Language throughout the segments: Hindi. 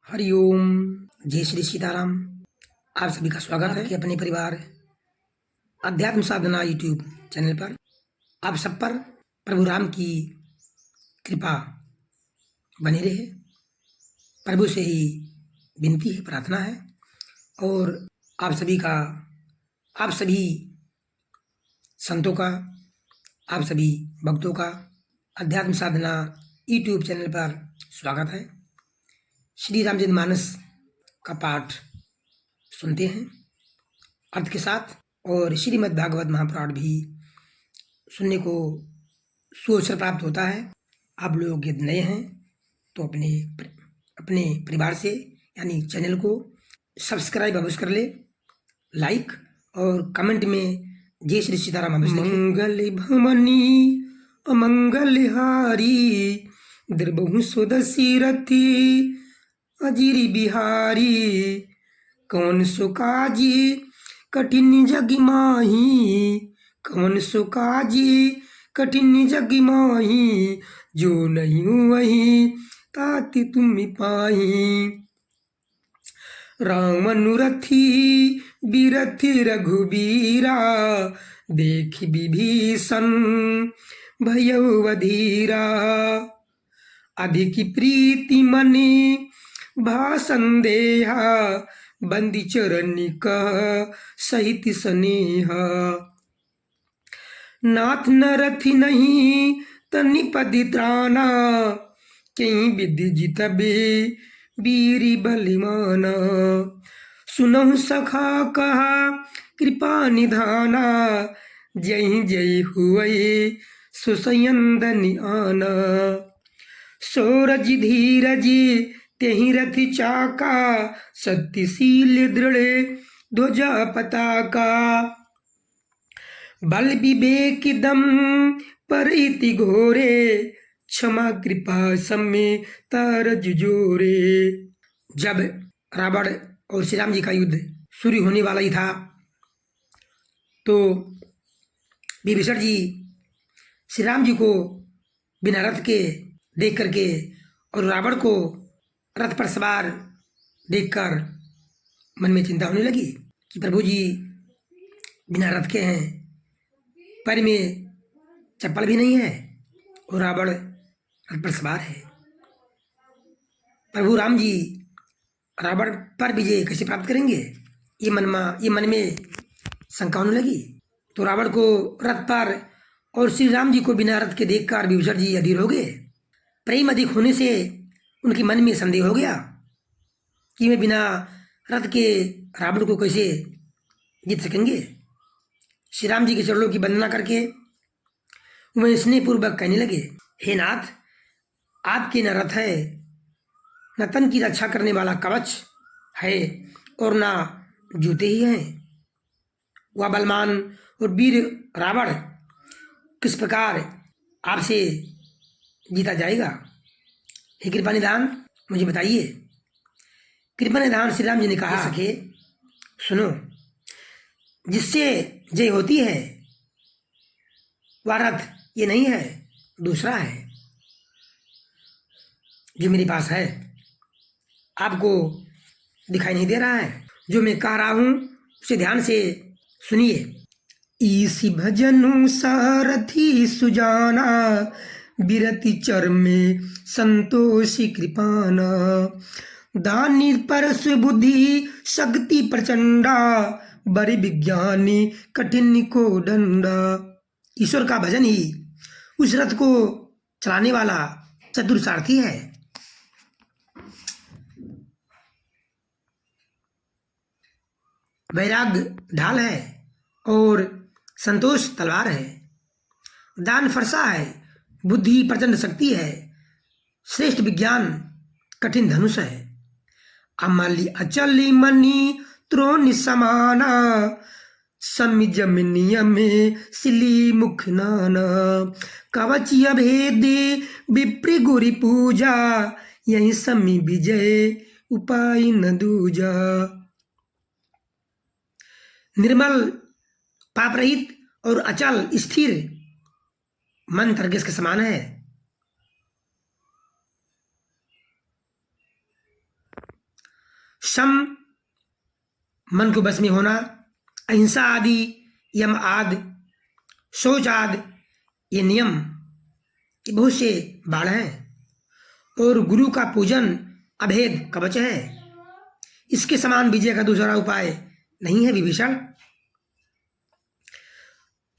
हरिओम। जय श्री सीताराम। आप सभी का स्वागत है कि अपने परिवार अध्यात्म साधना यूट्यूब चैनल पर आप सब पर प्रभु राम की कृपा बनी रहे। प्रभु से ही विनती है, प्रार्थना है और आप सभी संतों का, आप सभी भक्तों का अध्यात्म साधना यूट्यूब चैनल पर स्वागत है। श्री रामचरितमानस का पाठ सुनते हैं अर्थ के साथ, और श्रीमद् भागवत महापुराण भी सुनने को सुअवसर प्राप्त होता है। आप लोग यदि नए हैं तो अपने परिवार से यानी चैनल को सब्सक्राइब अवश्य कर ले, लाइक और कमेंट में जय श्री सीताराम अवश्य लिखें। मंगल भमनी अमंगल हारी द्रबहु सुदसी रथी अजिरी बिहारी कौन सो काजी कठिन जग माही कौन सो काजी कठिन जग माही जो नहीं वही ताति तुम पाही राम अनुरथी बिरथी रघुबीरा देख विभीषण भयउ अधीरा अधिक प्रीति मनि भाषण देहा बंदी चरणी कह सहित स्नेहा नाथ नरथि नहीं तनि पदि त्राना कहीं विधि जितबे बीरी बलिमाना सुनहु सखा कहा कृपा निधाना जय जय हुए सुसयंदनि आना सोरज धीरज तेहि रथि चाका सत्यशील दृढ़ ध्वजा पताका बल विवेक दम परिति घोरे क्षमा कृपा सम्मे तरज जोरे। जब रावण और श्री राम जी का युद्ध शुरू होने वाला ही था तो विभीषण जी श्री राम जी को बिना रथ के देख करके और रावण को रथ पर सवार देखकर मन में चिंता होने लगी कि प्रभु जी बिना रथ के हैं, पैर में चप्पल भी नहीं है और रावण रथ पर सवार है। प्रभु राम जी रावण पर विजय कैसे प्राप्त करेंगे, ये मन में शंका होने लगी। तो रावण को रथ पर और श्री राम जी को बिना रथ के देखकर विभीषण जी अधीर हो गए। प्रेम अधिक होने से उनके मन में संदेह हो गया कि मैं बिना रथ के रावण को कैसे जीत सकेंगे। श्री राम जी के चरणों की वंदना करके वह स्नेहपूर्वक कहने लगे, हे नाथ, आपके न रथ है, न तन की रक्षा करने वाला कवच है और न जूते ही हैं। वह बलवान और वीर रावण किस प्रकार आपसे जीता जाएगा? हे कृपा निधान, मुझे बताइए। कृपा निधान श्री राम जी ने कहा, सखे सुनो, जिससे जय होती है वह रथ ये नहीं है, दूसरा है जो मेरे पास है। आपको दिखाई नहीं दे रहा है? जो मैं कह रहा हूं उसे ध्यान से सुनिए। ईसी भजनु सारथी सुजाना बिरति चर में संतोषी कृपाना दानी परस बुद्धि शक्ति प्रचंडा बड़ी विज्ञानी कठिन को डंडा। ईश्वर का भजन ही उस रथ को चलाने वाला चतुर सारथी है। वैराग्य ढाल है और संतोष तलवार है। दान फरसा है, बुद्धि प्रचंड शक्ति है, श्रेष्ठ विज्ञान कठिन धनुष है। अमली अचली मनी त्रोण समाना समी जमिनिया में सिली मुख नाना कवच अभेदे विप्र गुरी पूजा यही समी विजय उपाय न दूजा। निर्मल पाप रहित और अचल स्थिर मन तरगस के समान है। सम मन को बस में होना, अहिंसा आदि, यम आदि, शौच आदि, ये नियम, ये बहुत से बाण हैं। और गुरु का पूजन अभेद कवच है। इसके समान विजय का दूसरा उपाय नहीं है विभीषण।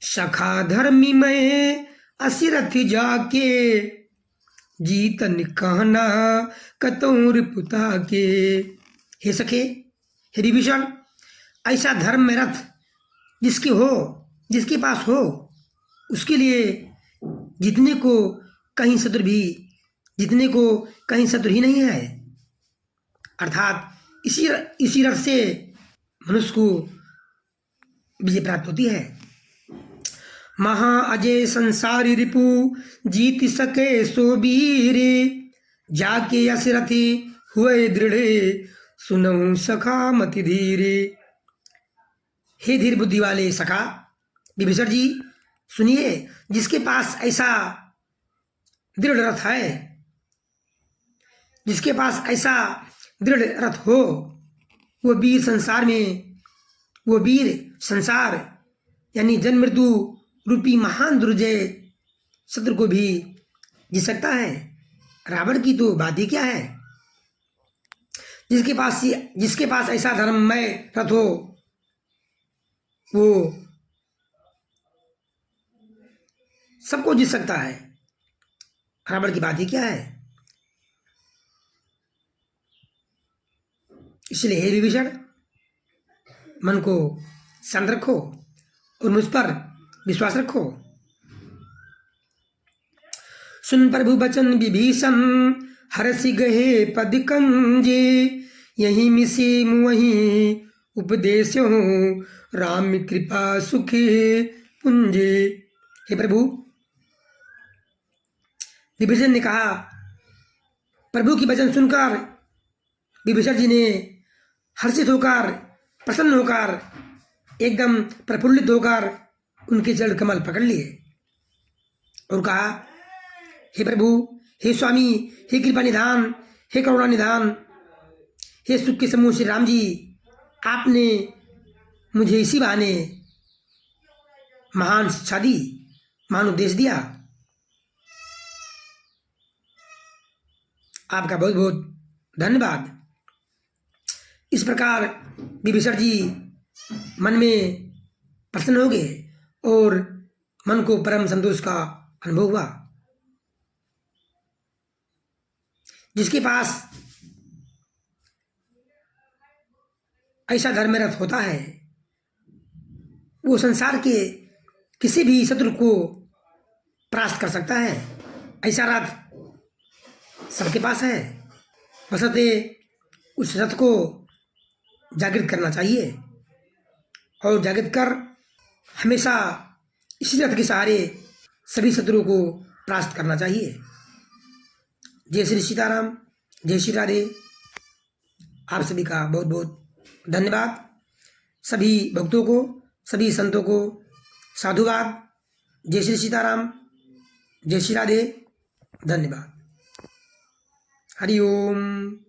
सखा धर्मी में असिरथ जाके, जीतन कहना कतौर पुता के। हे सखे, हे विभीषण, ऐसा धर्म में रथ जिसके पास हो, उसके लिए जीतने को कहीं शत्रु ही नहीं है। अर्थात इसी रथ से मनुष्य को विजय प्राप्त होती है। महा अजय संसारी रिपु जीत सके सो वीर, जाके असरथी हुए दृढ़ सुनऊं सखा मति धीरे। हे धीर बुद्धि वाले सखा विभीषण जी, सुनिए, जिसके पास ऐसा दृढ़ रथ है, जिसके पास ऐसा दृढ़ रथ हो, वो वीर संसार यानी जन्म मृत्यु रूपी महान दुर्जय शत्रु को भी जीत सकता है। रावण की तो बात ही क्या है। जिसके पास ऐसा धर्ममय रथ हो, वो सबको जीत सकता है। रावण की बात ही क्या है। इसलिए हे विभीषण, मन को शांत रखो और मुझ पर विश्वास रखो। सुन प्रभु बचन विभीषण, हरसि गहे पद कंजे, यही मिसे मुहि उपदेशो, राम कृपा सुखे पुंजे। हे प्रभु, विभीषण ने कहा। प्रभु की वचन सुनकर विभीषण जी ने हर्षित होकर, प्रसन्न होकर, एकदम प्रफुल्लित होकर उनके चरण कमल पकड़ लिए और कहा, हे प्रभु, हे स्वामी, हे कृपा निधान, हे करुणा निधान, हे सुख के समूह श्री राम जी, आपने मुझे इसी बहाने महान शिक्षा दी, महान उपदेश दिया। आपका बहुत बहुत धन्यवाद। इस प्रकार विभीषण जी मन में प्रसन्न हो गए और मन को परम संतोष का अनुभव हुआ। जिसके पास ऐसा धर्म रथ होता है, वो संसार के किसी भी शत्रु को परास्त कर सकता है। ऐसा रथ सबके पास है, बशर्ते उस रथ को जागृत करना चाहिए और जागृत कर हमेशा इसी रथ के सहारे सभी शत्रुओं को परास्त करना चाहिए। जय श्री सीताराम, जय श्री राधे। आप सभी का बहुत बहुत धन्यवाद। सभी भक्तों को, सभी संतों को साधुवाद। जय श्री सीताराम, जय श्री राधे। धन्यवाद। हरि ओम।